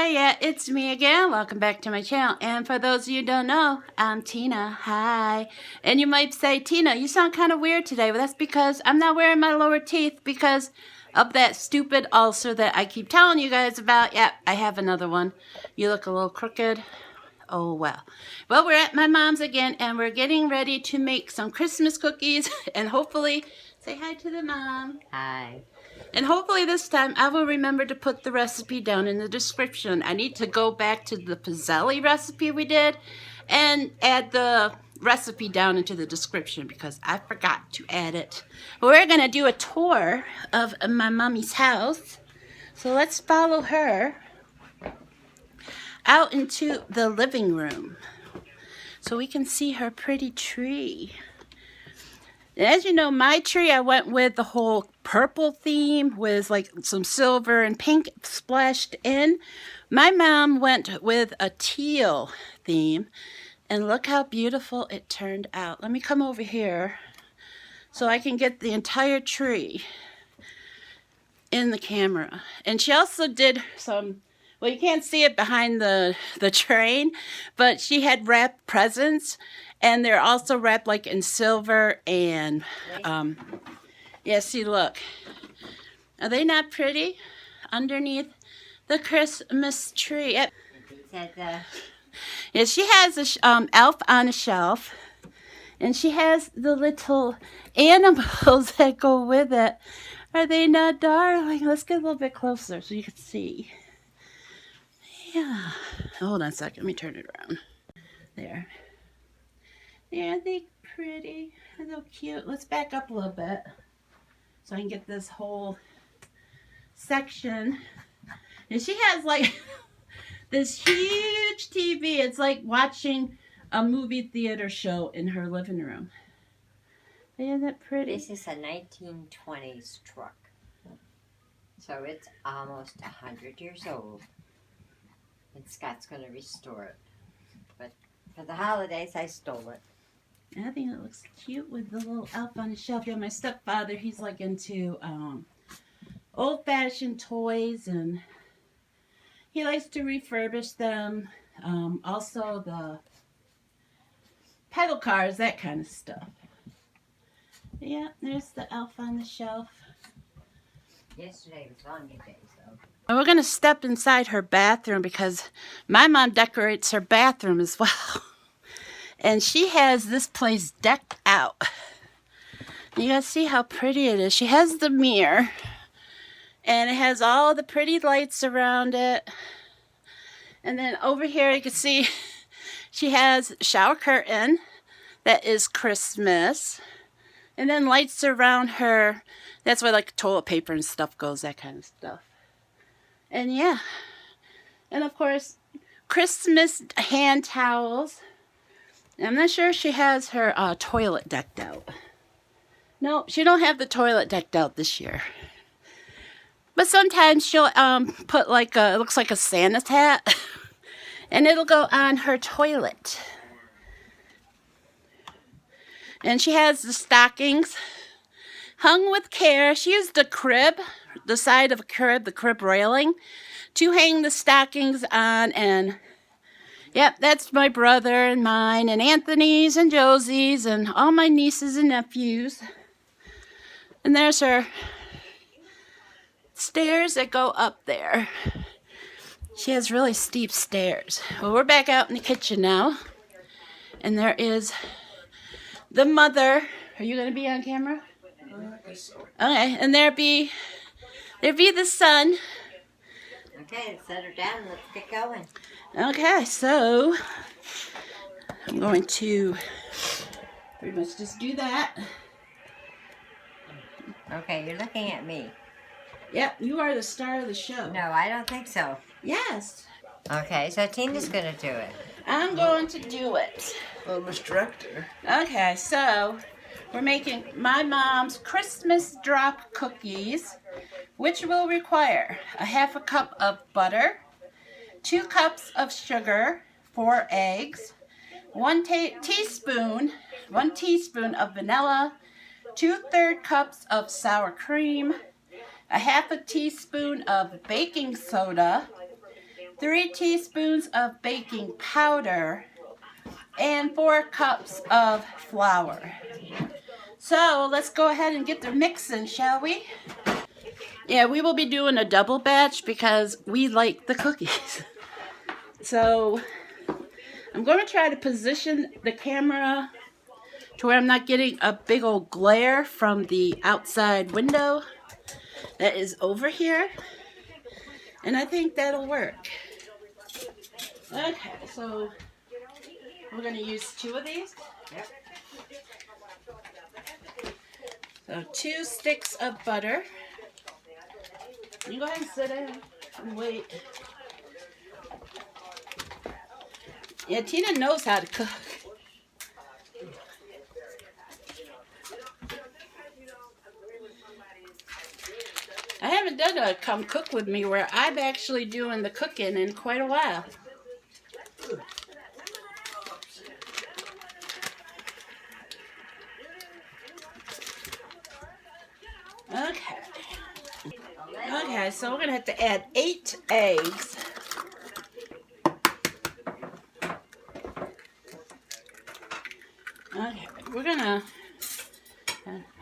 Hi, yeah, it's me again. Welcome back to my channel. And for those of you who don't know, I'm Tina. Hi. And you might say, Tina, you sound kind of weird today. Well, that's because I'm not wearing my lower teeth because of that stupid ulcer that I keep telling you guys about. Yep, I have another one. You look a little crooked. Oh, well. Well, we're at my mom's again, and we're getting ready to make some Christmas cookies. And hopefully, say hi to the mom. Hi. And hopefully this time I will remember to put the recipe down in the description. I need to go back to the pizzelli recipe we did and add the recipe down into the description because I forgot to add it. We're going to do a tour of my mommy's house. So let's follow her out into the living room so we can see her pretty tree. And as you know, my tree, I went with the whole purple theme with like some silver and pink splashed in. My mom went with a teal theme, and look how beautiful it turned out. Let me come over here so I can get the entire tree in the camera. And she also did some, well, you can't see it behind the train, but she had wrapped presents. And they're also wrapped like in silver and, yeah, see, look. Are they not pretty? Underneath the Christmas tree. Yep. Yeah, she has a elf on a shelf. And she has the little animals that go with it. Are they not darling? Let's get a little bit closer so you can see. Yeah. Hold on a second. Let me turn it around. There. Aren't they pretty? They're so cute. Let's back up a little bit so I can get this whole section. And she has like this huge TV. It's like watching a movie theater show in her living room. Isn't that pretty? This is a 1920s truck. So it's almost 100 years old. And Scott's going to restore it. But for the holidays, I stole it. I think it looks cute with the little elf on the shelf. Yeah, my stepfather, he's like into old-fashioned toys, and he likes to refurbish them. Also the pedal cars, that kind of stuff. Yeah, there's the elf on the shelf. Yesterday was Laundry Day, so. And we're going to step inside her bathroom because my mom decorates her bathroom as well. And she has this place decked out. You guys see how pretty it is. She has the mirror. And it has all the pretty lights around it. And then over here you can see she has a shower curtain that is Christmas. And then lights around her. That's where like toilet paper and stuff goes, that kind of stuff. And yeah. And of course, Christmas hand towels. I'm not sure if she has her toilet decked out. No, she don't have the toilet decked out this year. But sometimes she'll put like it looks like a Santa's hat. And it'll go on her toilet. And she has the stockings hung with care. She used the crib, the side of a crib, the crib railing, to hang the stockings on. And yep, that's my brother and mine and Anthony's and Josie's and all my nieces and nephews. And there's her stairs that go up there. She has really steep stairs. Well, we're back out in the kitchen now. And there is the mother. Are you going to be on camera? Okay, and there be the son. Okay, set her down. Let's get going. Okay, so I'm going to pretty much just do that. Okay, you're looking at me. Yep, you are the star of the show. No, I don't think so. Yes. Okay, so Tina's going to do it. I'm going to do it. Well, Miss Director. Okay, so we're making my mom's Christmas drop cookies, which will require a half a cup of butter, 2 cups of sugar, 4 eggs, 1 teaspoon of vanilla, 2/3 cups of sour cream, a half a teaspoon of baking soda, 3 teaspoons of baking powder, and 4 cups of flour. So let's go ahead and get the mixing, shall we? Yeah, we will be doing a double batch because we like the cookies. So I'm going to try to position the camera to where I'm not getting a big old glare from the outside window that is over here. And I think that'll work. Okay, so we're going to use 2 of these. Yep. So 2 sticks of butter. You go ahead and sit down and wait. Yeah, Tina knows how to cook. I haven't done a come cook with me where I'm actually doing the cooking in quite a while. Okay. Okay, so we're going to have to add 8 eggs. Okay, we're going to...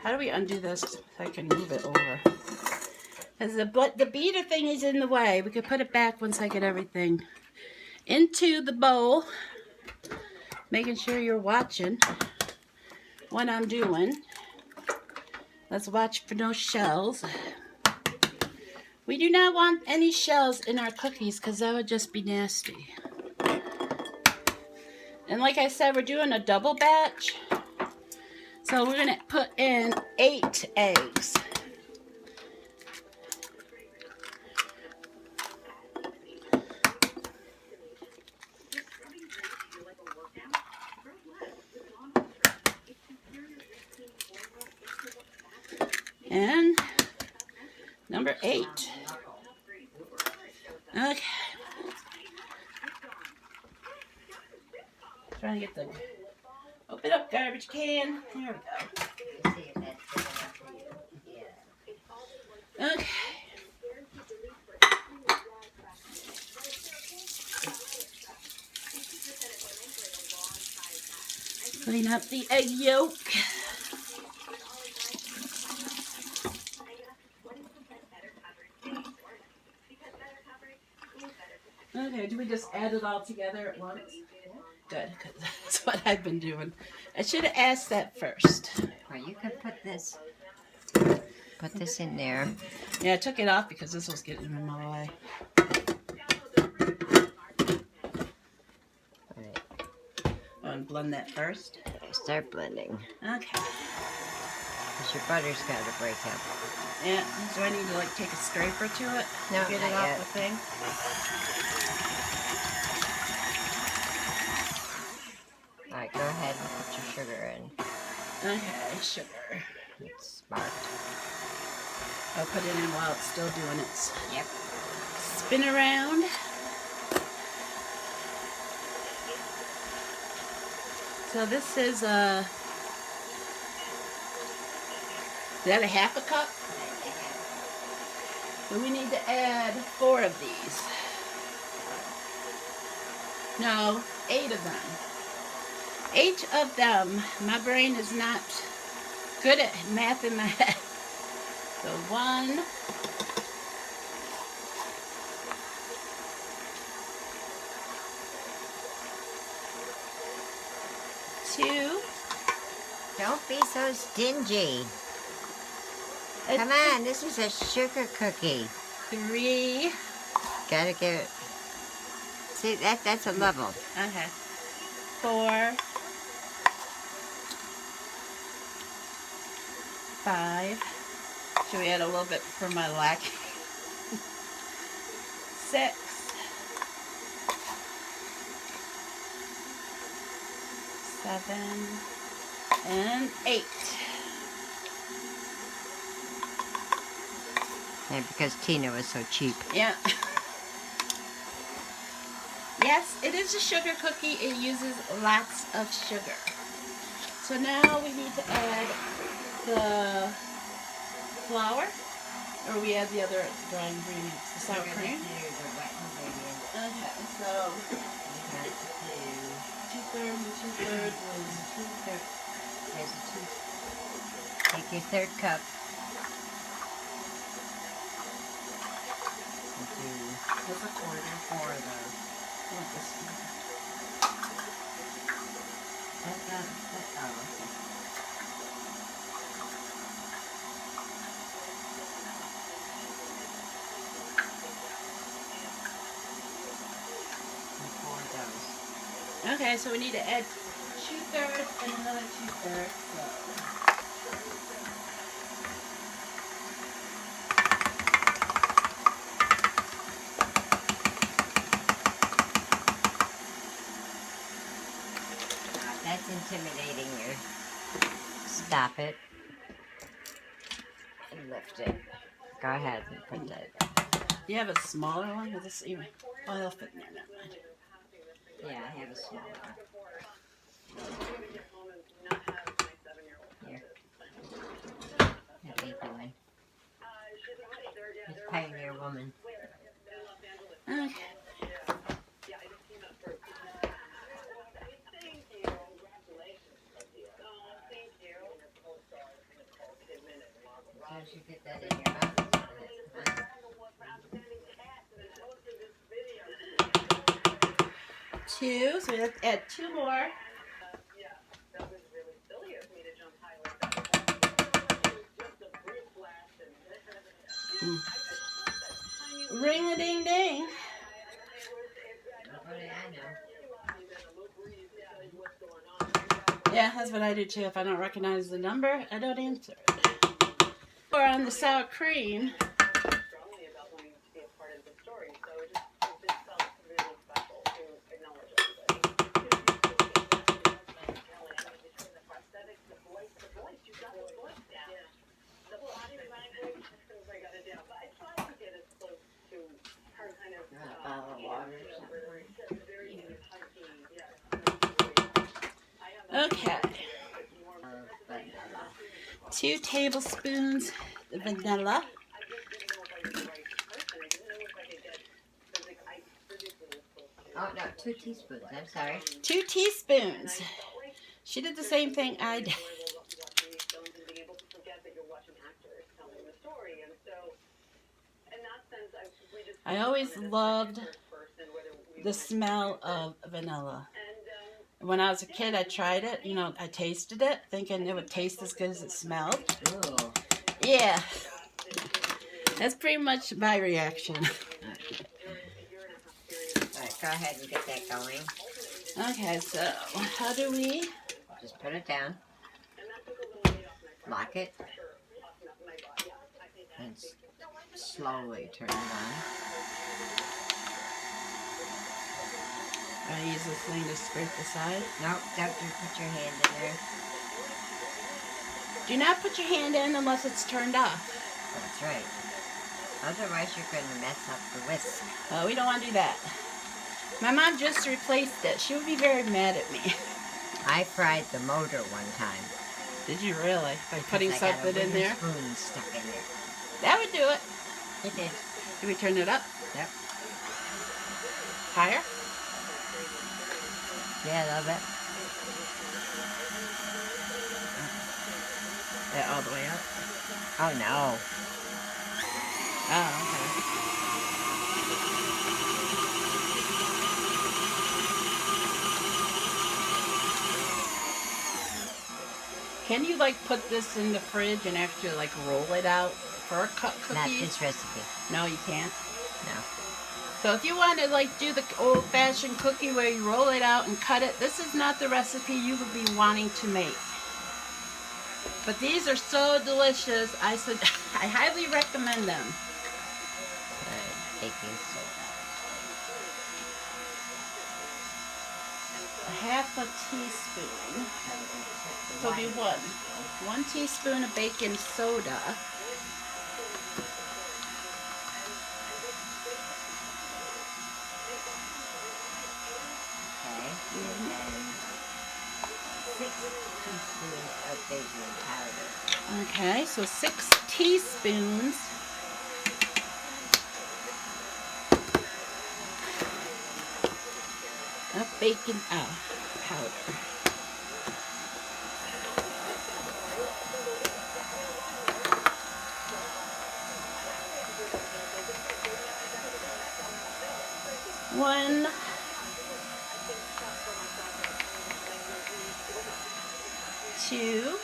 How do we undo this so I can move it over? Because the beater thing is in the way. We can put it back once I get everything into the bowl. Making sure you're watching what I'm doing. Let's watch for no shells. We do not want any shells in our cookies because that would just be nasty. And like I said, we're doing a double batch. So we're going to put in 8 eggs. And number 8. Okay. Trying to get the... Open up garbage can. There we go. Okay. Clean up the egg yolk. Okay, do we just add it all together at once? Good, because that's what I've been doing. I should have asked that first. Well, you can put this in there. Yeah, I took it off because this was getting in my way. Right. Oh, and blend that first? Start blending. Okay. Because your butter's got to break up. Yeah, so I need to like take a scraper to it? No, to get it not off yet. the thing? Alright, go ahead and put your sugar in. Okay, sugar. It's smart. I'll put it in while it's still doing its Yep. spin around. So this is that a half a cup? So we need to add 4 of these. No, 8 of them. 8 of them. My brain is not good at math in my head. So 1, 2. Don't be so stingy. Come on, this is a sugar cookie. 3. Gotta give it. See, that's a level. Okay. 4. 5. Should we add a little bit for my lack? 6. 7. And 8. Yeah, because Tina was so cheap. Yeah. Yes, it is a sugar cookie. It uses lots of sugar. So now we need to add the flour, or we add the other dry ingredients, the sour cream. Okay. your third cup. What's a quarter for though? What this one? Oh, okay. And 4 doughs. Okay, so we need to add 2/3 and another 2/3. So. That's intimidating you. Stop it. And lift it. Go ahead and put that. You have a smaller one? Or this even? Oh, it'll fit in there. Never mind. Yeah, I have a small one. Here. That big one. It's Pioneer Woman. Okay. So you should get that in your mouth. Two, so we have to add 2 more. Ring-a-ding-ding. Yeah, that's what I do too. If I don't recognize the number, I don't answer it. Or on the sour cream. Okay. 2 tablespoons of vanilla. Oh, no, 2 teaspoons. I'm sorry. 2 teaspoons. She did the same thing I did. I always loved the smell of vanilla. When I was a kid, I tried it. You know, I tasted it, thinking it would taste as good as it smelled. Ooh. Yeah. That's pretty much my reaction. Alright, go ahead and get that going. Okay, so how do we? Just put it down. Lock it. And slowly turn it on. I use this thing to scrape the side. Nope, don't you put your hand in there. Do not put your hand in unless it's turned off. That's right. Otherwise, you're going to mess up the whisk. Oh, we don't want to do that. My mom just replaced it. She would be very mad at me. I fried the motor one time. Did you really? By putting something in there? Spoon stuck in it. That would do it. It did. Can we turn it up? Yep. Higher? Yeah, a little bit. Yeah, all the way up. Oh, no. Oh, okay. Can you like put this in the fridge and actually like roll it out for a cookie? Not this recipe. No, you can't. No. So if you want to like do the old-fashioned cookie where you roll it out and cut it, this is not the recipe you would be wanting to make. But these are so delicious. I highly recommend them. Baking soda. Half a teaspoon. So it'll be 1 teaspoon of baking soda. Okay. And 6 teaspoons of baking powder. Okay, so 6 teaspoons. Of baking powder. 1, 2,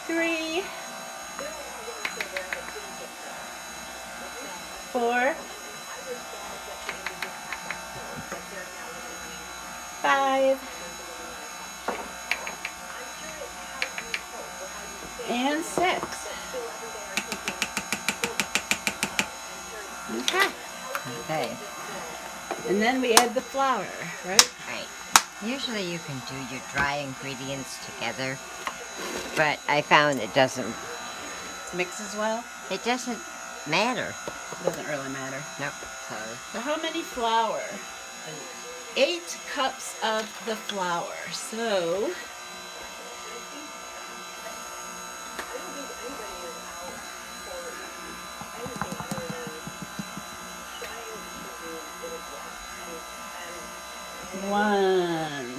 3, 4, 5, and 6. Okay. Okay. And then we add the flour, right? Right. Usually you can do your dry ingredients together, but I found it doesn't Mix as well? matter. Doesn't really matter. Nope. So how many flour? 8 cups of the flour. So one,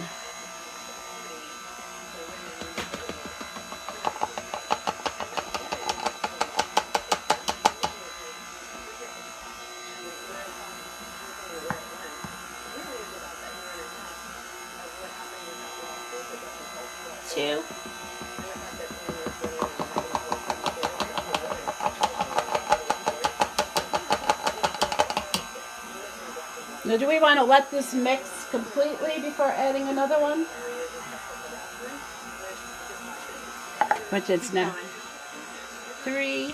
2, now do we want to let this mix completely before adding another one? Which it's now. 3,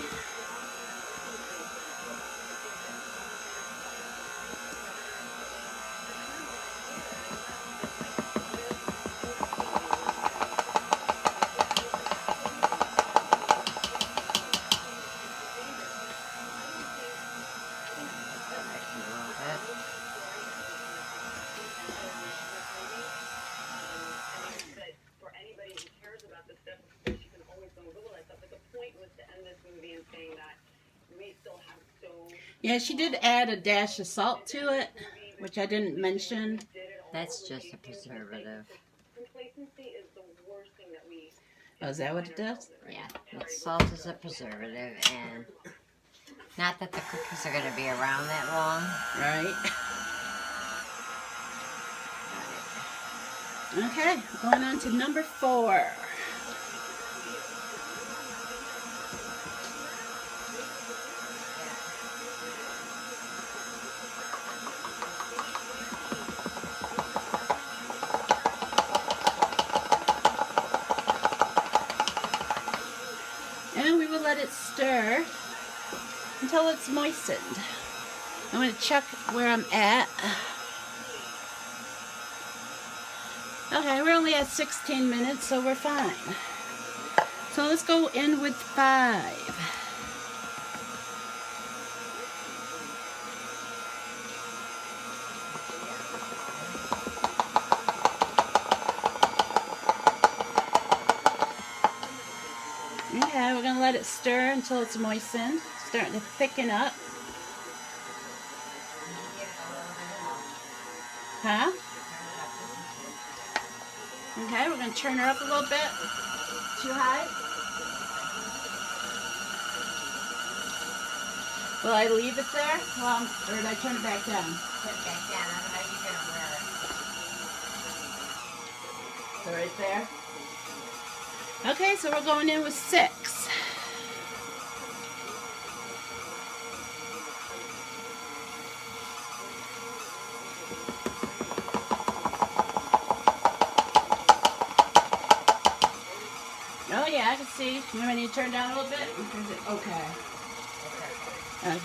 yeah, she did add a dash of salt to it, which I didn't mention. That's just a preservative. Oh, is that what it does? Yeah, salt is a preservative, and not that the cookies are going to be around that long. Right. Okay, going on to number 4. And we will let it stir until it's moistened. I'm going to check where I'm at. Okay, we're only at 16 minutes, so we're fine. So let's go in with 5. Okay, we're going to let it stir until it's moistened, starting to thicken up. Huh? Okay, we're going to turn her up a little bit. Too high? Will I leave it there? Well, or did I turn it back down? Put it back down, otherwise you're going to wear it. So right there. Okay, so we're going in with 6. Oh yeah, I can see. You want me to turn down a little bit? Okay. Okay.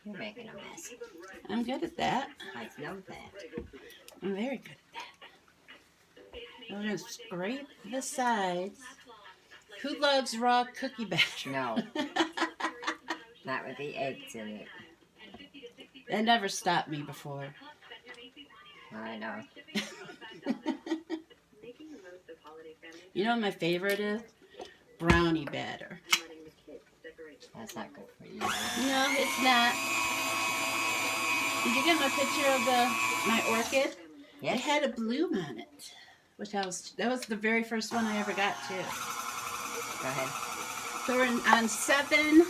You're making a mess. I'm good at that. I know that. I'm very good at that. I'm going to scrape the sides. Who loves raw cookie batter? No. Not with the eggs in it. That never stopped me before. I know. You know what my favorite is? Brownie batter. That's not good for you. No, it's not. Did you get my picture of my orchid? Yes. It had a bloom on it, which that was the very first one I ever got too. Go ahead. So we're on 7.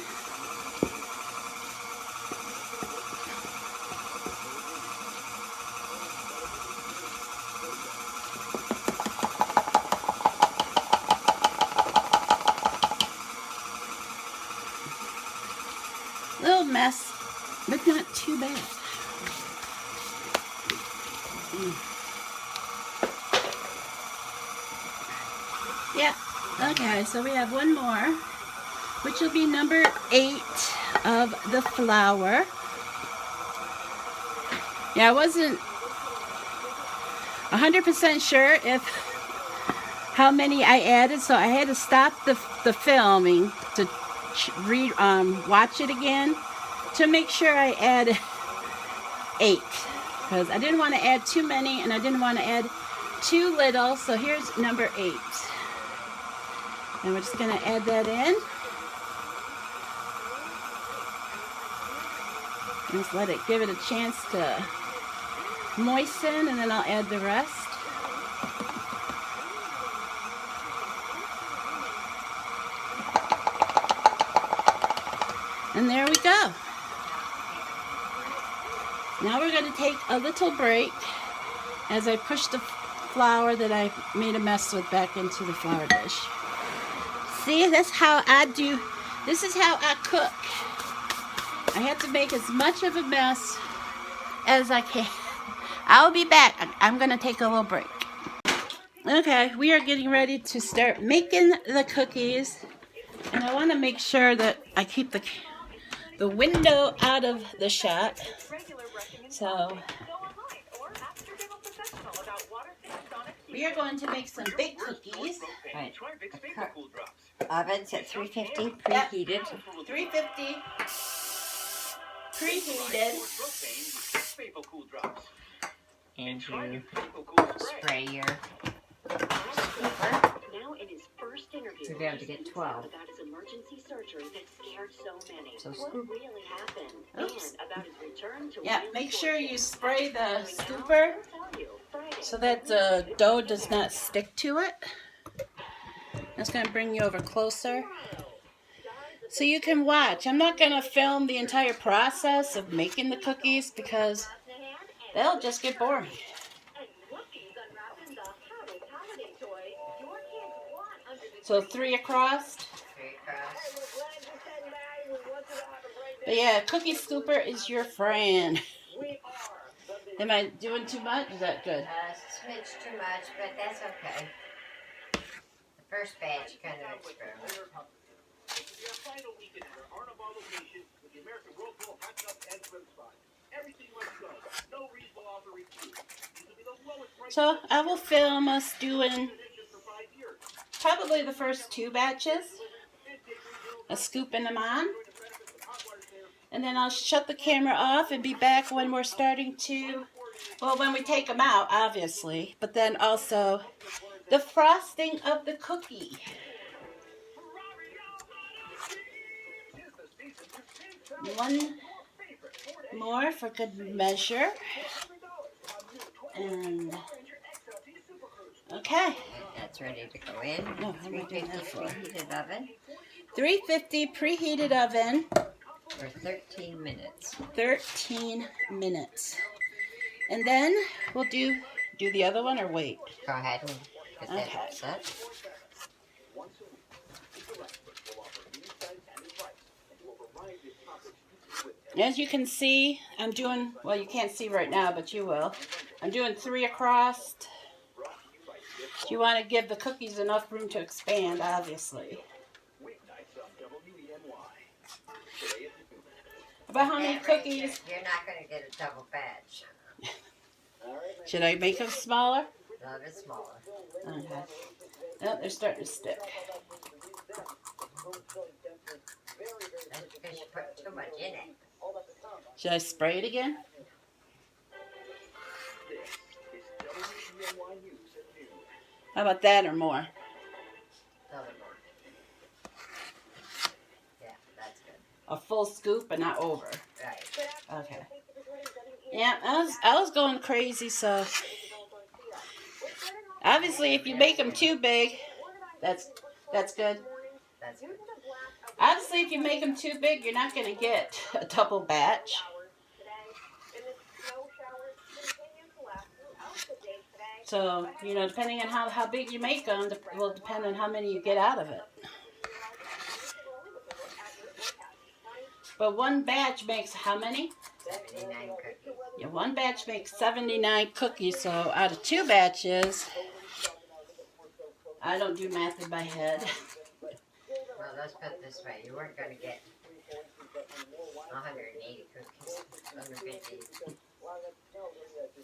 Little mess, but not too bad. Yeah. Okay, so we have one more, which will be number 8 of the flower. Yeah, I wasn't 100% sure if how many I added, so I had to stop the filming to watch it again to make sure I added 8, because I didn't want to add too many and I didn't want to add too little. So here's number 8, and we're just going to add that in. Just let it give it a chance to moisten, and then I'll add the rest. And there we go. Now we're going to take a little break as I push the flour that I made a mess with back into the flour dish. See, that's how I do. This is how I cook. I have to make as much of a mess as I can. I'll be back. I'm going to take a little break. Okay, we are getting ready to start making the cookies. And I want to make sure that I keep the window out of the shot. So we are going to make some big cookies. Right. Oven's at 350 preheated. Yep. 350 preheated. And you spray your scooper to be able to get 12. So scoop. Oops. Yeah, make sure you spray the scooper so that the dough does not stick to it. That's going to bring you over closer so you can watch. I'm not going to film the entire process of making the cookies because they'll just get boring. So 3 across. 3 across. But yeah, cookie scooper is your friend. Am I doing too much? Is that good? Smidge too much, but that's okay. The first batch kind of experiment. So I will film us doing probably the first 2 batches, scooping them on, and then I'll shut the camera off and be back when we're starting to, well, when we take them out, obviously, but then also the frosting of the cookie. One more for good measure. And okay. That's ready to go in. No, 350 preheated oven. 350 preheated oven. For 13 minutes. 13 minutes. And then we'll do the other one or wait? Go ahead and get that set. As you can see, I'm doing, well, you can't see right now, but you will. I'm doing 3 across. You want to give the cookies enough room to expand, obviously. About how many cookies? You're not going to get a double batch. Should I make them smaller? A little bit smaller. Okay. Oh, they're starting to stick. That's because you put too much in it. Should I spray it again? How about that or more? Double more. Yeah, that's good. A full scoop, but not over. Right. Okay. Yeah, I was going crazy, so obviously if you make them too big, that's good. That's good. Obviously if you make them too big, you're not going to get a double batch. So, you know, depending on how big you make them, will depend on how many you get out of it. But one batch makes how many? 79 cookies. Yeah, one batch makes 79 cookies, so out of 2 batches, I don't do math in my head. Well, let's put it this way. You weren't going to get 180 cookies. 150.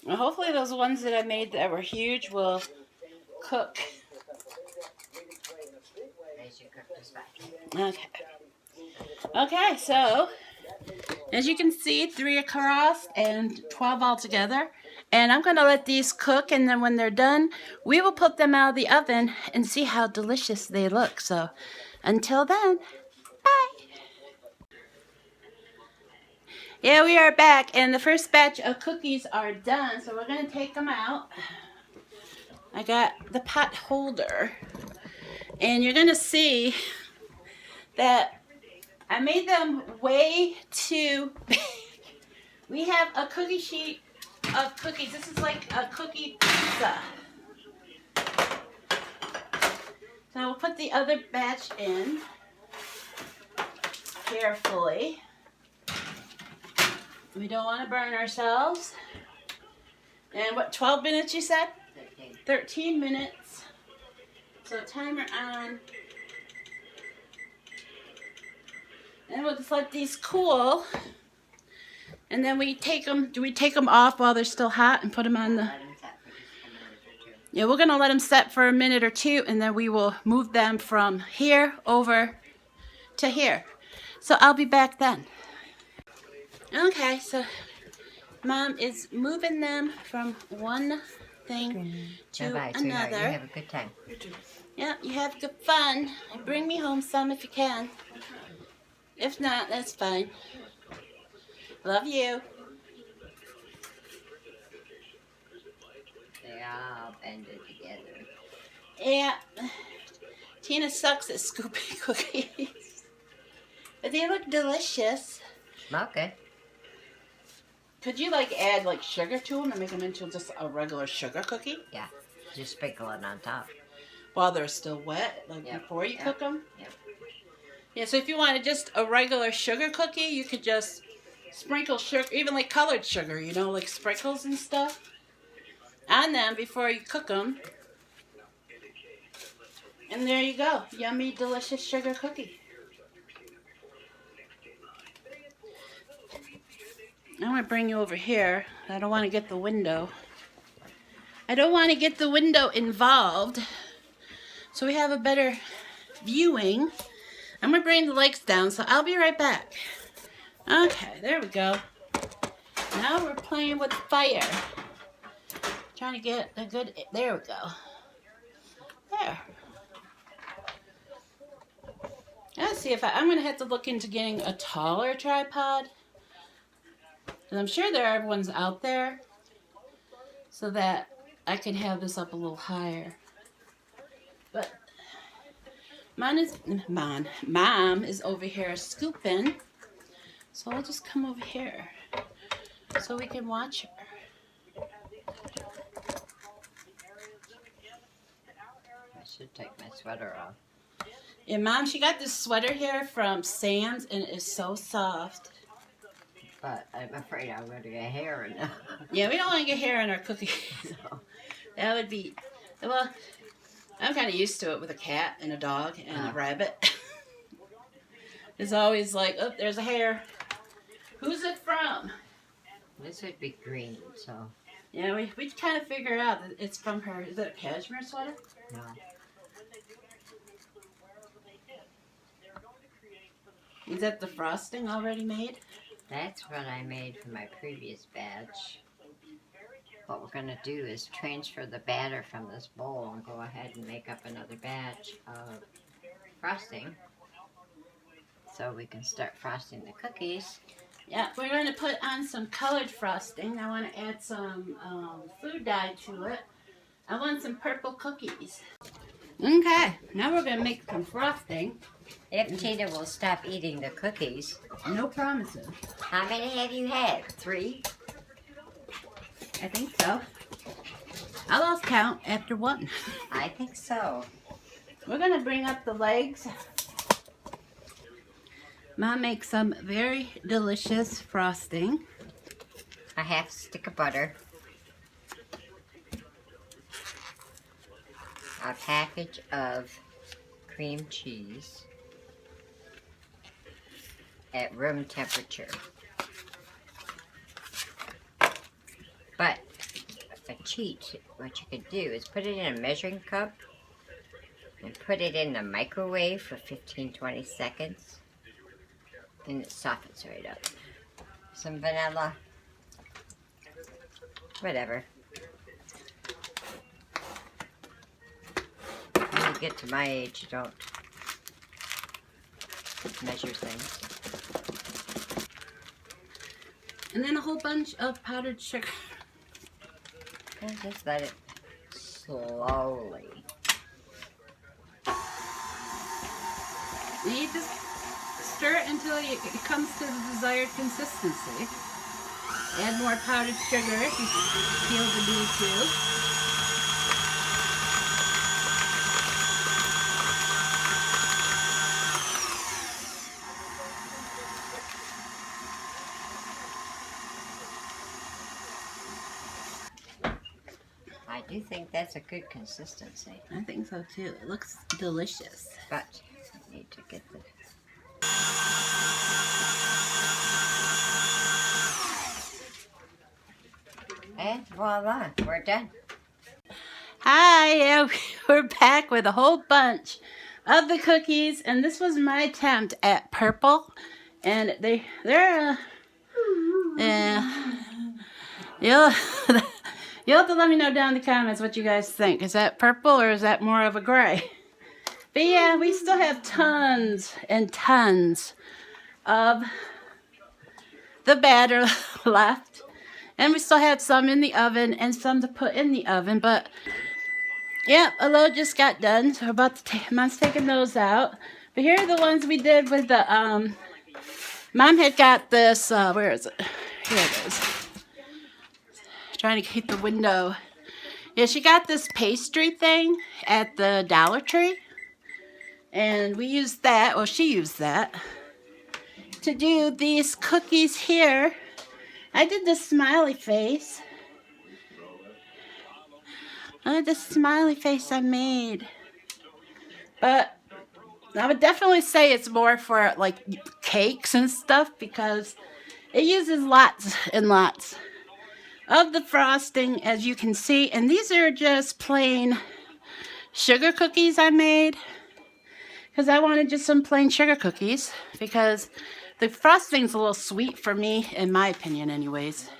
Well, hopefully those ones that I made that were huge will cook. They should cook just fine. Okay. Okay, so as you can see, 3 across and 12 altogether. And I'm going to let these cook, and then when they're done, we will put them out of the oven and see how delicious they look. So until then, bye. Yeah, we are back, and the first batch of cookies are done, so we're going to take them out. I got the pot holder, and you're going to see that I made them way too big. We have a cookie sheet of cookies. This is like a cookie pizza. So we'll put the other batch in carefully. We don't want to burn ourselves. And what, 12 minutes you said? 13 minutes. So timer on. And we'll just let these cool. And then we take them, do we take them off while they're still hot and put them on the... Yeah, we're going to let them set for a minute or two, and then we will move them from here over to here. So I'll be back then. Okay, so Mom is moving them from one thing to Bye-bye, another. sweetheart. You have a good time. Yeah, you have good fun. Bring me home some if you can. If not, that's fine. Love you. They all bended together. Yeah. Tina sucks at scooping cookies. But they look delicious. Smell good. Could you like add like sugar to them and make them into just a regular sugar cookie? Yeah. Just sprinkle it on top. While they're still wet, like before you cook them? Yep. Yeah, so if you wanted just a regular sugar cookie, you could just sprinkle sugar, even like colored sugar, you know, like sprinkles and stuff on them before you cook them. And there you go. Yummy, delicious sugar cookie. I'm going to bring you over here. I don't want to get the window. I don't want to get the window involved. So we have a better viewing. I'm going to bring the lights down, so I'll be right back. Okay, there we go. Now we're playing with fire. Trying to get a good... There we go. There. Let's see if I'm going to have to look into getting a taller tripod. And I'm sure there are ones out there so that I can have this up a little higher. But Mom is over here scooping. So I'll just come over here so we can watch her. I should take my sweater off. And Mom, she got this sweater here from Sam's, and it is so soft. But I'm afraid I'm going to get hair in it. Yeah, we don't want to get hair in our cookies. No. That would be, well, I'm kind of used to it with a cat and a dog and a rabbit. It's always like, oh, there's a hair. Who's it from? This would be green, so. Yeah, we kind of figure out that it's from her. Is it a cashmere sweater? No. Is that the frosting already made? That's what I made for my previous batch. What we're going to do is transfer the batter from this bowl and go ahead and make up another batch of frosting so we can start frosting the cookies. Yeah, we're going to put on some colored frosting. I want to add some food dye to it. I want some purple cookies. Okay, now we're going to make some frosting. If Tina will stop eating the cookies. No promises. How many have you had? 3? I think so. I lost count after 1. I think so. We're going to bring up the legs. Mom makes some very delicious frosting. A half stick of butter. A package of cream cheese at room temperature. But a cheat, what you could do is put it in a measuring cup and put it in the microwave for 15-20 seconds. Then it softens right up. Some vanilla. Whatever. When you get to my age, you don't measure things. And then a whole bunch of powdered sugar. And just let it slowly. You just stir it until it comes to the desired consistency. Add more powdered sugar if you feel the need to. I do think that's a good consistency. I think so too. It looks delicious. But I need to get the... And voila, we're done. Hi, yeah, we're back with a whole bunch of the cookies, and this was my attempt at purple, and they're you'll you'll have to let me know down in the comments what you guys think. Is that purple or is that more of a gray? But yeah, we still have tons and tons of the batter left. And we still have some in the oven and some to put in the oven. But, yeah, a load just got done. So we're about to Mom's taking those out. But here are the ones we did with the, Mom had got this, where is it? Here it is. Trying to keep the window. Yeah, she got this pastry thing at the Dollar Tree. And we used that, well, she used that, to do these cookies here. I did the smiley face. The smiley face I made. But I would definitely say it's more for like cakes and stuff because it uses lots and lots of the frosting, as you can see. And these are just plain sugar cookies I made because I wanted just some plain sugar cookies because the frosting's a little sweet for me, in my opinion, anyways.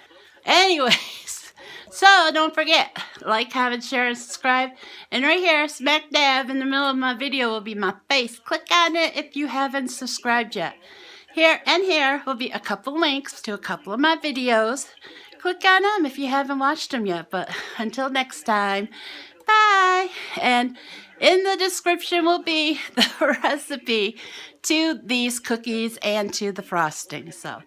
So don't forget, like, comment, share, and subscribe. And right here, smack dab in the middle of my video will be my face. Click on it if you haven't subscribed yet. Here and here will be a couple links to a couple of my videos. Click on them if you haven't watched them yet. But until next time, bye. And in the description will be the recipe to these cookies and to the frosting. So